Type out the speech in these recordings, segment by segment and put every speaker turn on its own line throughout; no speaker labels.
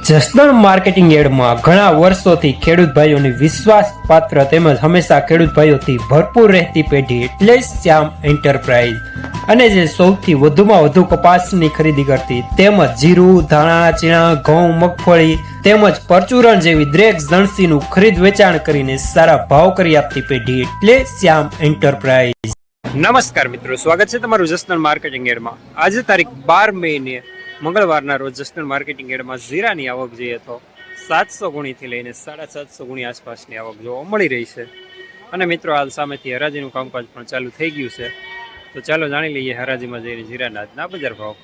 Jasdan marketing યાર્ડમાં ઘણા વર્ષોથી ખેડૂત ભાઈઓની વિશ્વાસપાત્ર તેમજ હંમેશા ખેડૂત ભાઈઓથી ભરપૂર રહેતી પેઢી એટલે શ્યામ એન્ટરપ્રાઇઝ, અને જે સૌથી વધુમાં વધુ કપાસની ખરીદી કરતી તેમજ જીરું, ધાણા, ચીણા, ઘઉં, મગફળી તેમજ પરચુરણ જેવી દરેક જણસીનું ખરીદ વેચાણ કરીને સારા ભાવ કરી આપતી પેઢી એટલે શ્યામ એન્ટરપ્રાઇઝ. નમસ્કાર મિત્રો, સ્વાગત છે તમારું જસદણ માર્કેટિંગ યાર્ડમાં. આજે તારીખ 12 મે મંગળવારના રોજ જસદણ માર્કેટિંગ યાર્ડમાં જીરાની આવક જોઈએ તો 700 ગુણીથી લઈને 750 ગુણી આસપાસની આવક જોવા મળી રહી છે. અને મિત્રો, હાલ સામેથી હરાજીનું કામકાજ પણ ચાલુ થઈ ગયું છે. તો ચાલો જાણી લઈએ હરાજીમાં જઈને જીરાના આજના બજાર ભાવ.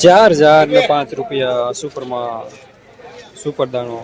₹4,005 સુપરમાં સુપર દાણો.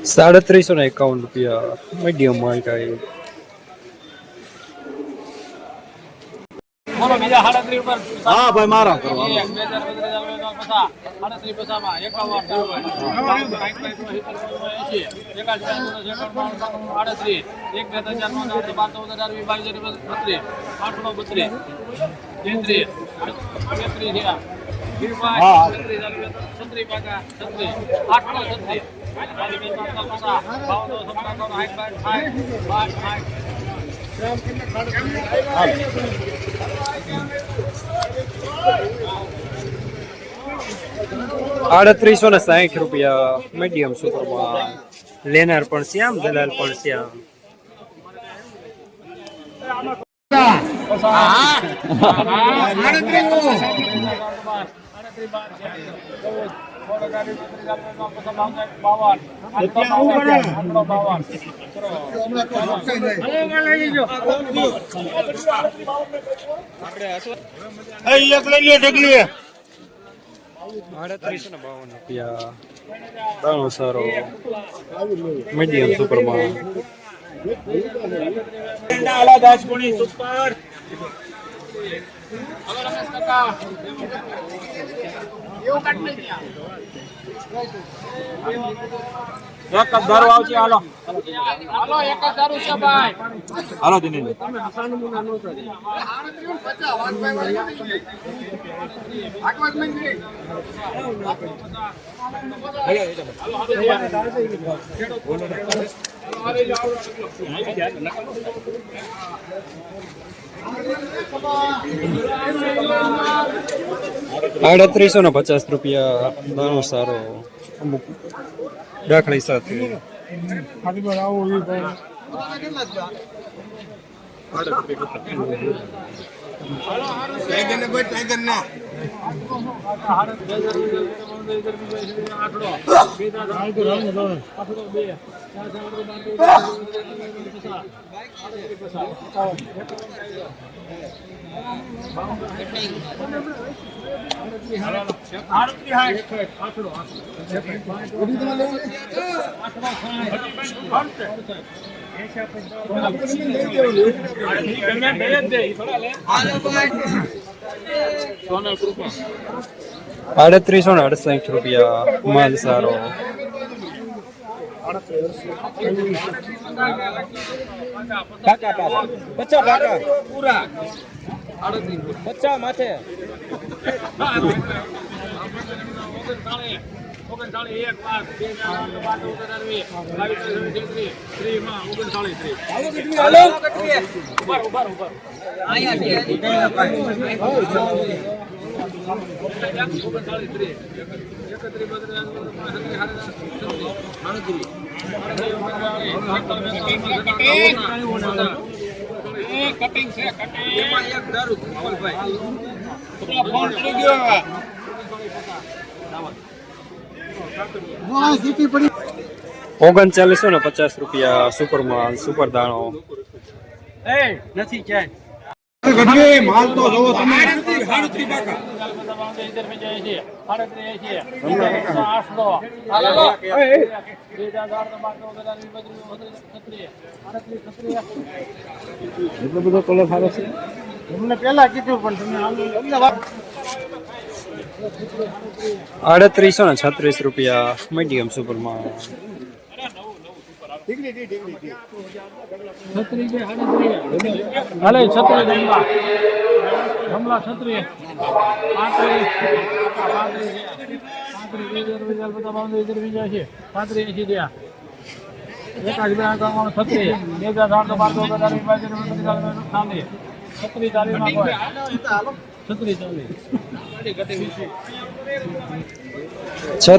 ₹351 મીડિયમ માલ થાય.
હા ભાઈ, મારા
₹360 મીડિયમ સુપરમાં. લેનાર પણ શ્યામ, દલાલ પણ શ્યામ. ₹352 દાણો સારો મીડિયમ સુપરમાં.
એક જ ધારો આવશે. હાલો હાલો, એક જ ધારો છે ભાઈ. હાલો દિનેશ
₹350 દાણો સારો અમુક દાખલી સાથે.
સોનલ કૃપા
₹3868 માલ સારો.
કાકા પાછા 50 કાકા પૂરા 50 માથે કટિંગ છે એમાં એક દારૂ અમલભાઈ ફોન કરી ગયો
₹3950 સુપર માલ સુપર દાણો.
નથી ક્યાંય
માલ તો જોવો તમે એટલો બધો કલર સારો છે. તમને પેલા કીધું પણ તમે
₹3836 મીડિયમ સુપર માલ.
હાલે છત્રી હમલા છત્રી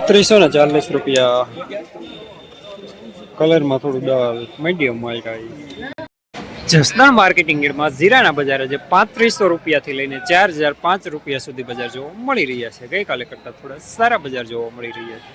₹3640 કલરમાં થોડું ડલ મીડિયમ માલ કાંઈ. જસદણ માર્કેટિંગ યાર્ડમાં જીરાના બજાર જે ₹3500 થી લઈને ₹4005 સુધી બજાર જોવા મળી રહ્યા છે. ગઈકાલે કરતાં થોડા સારા બજાર જોવા મળી રહ્યા છે.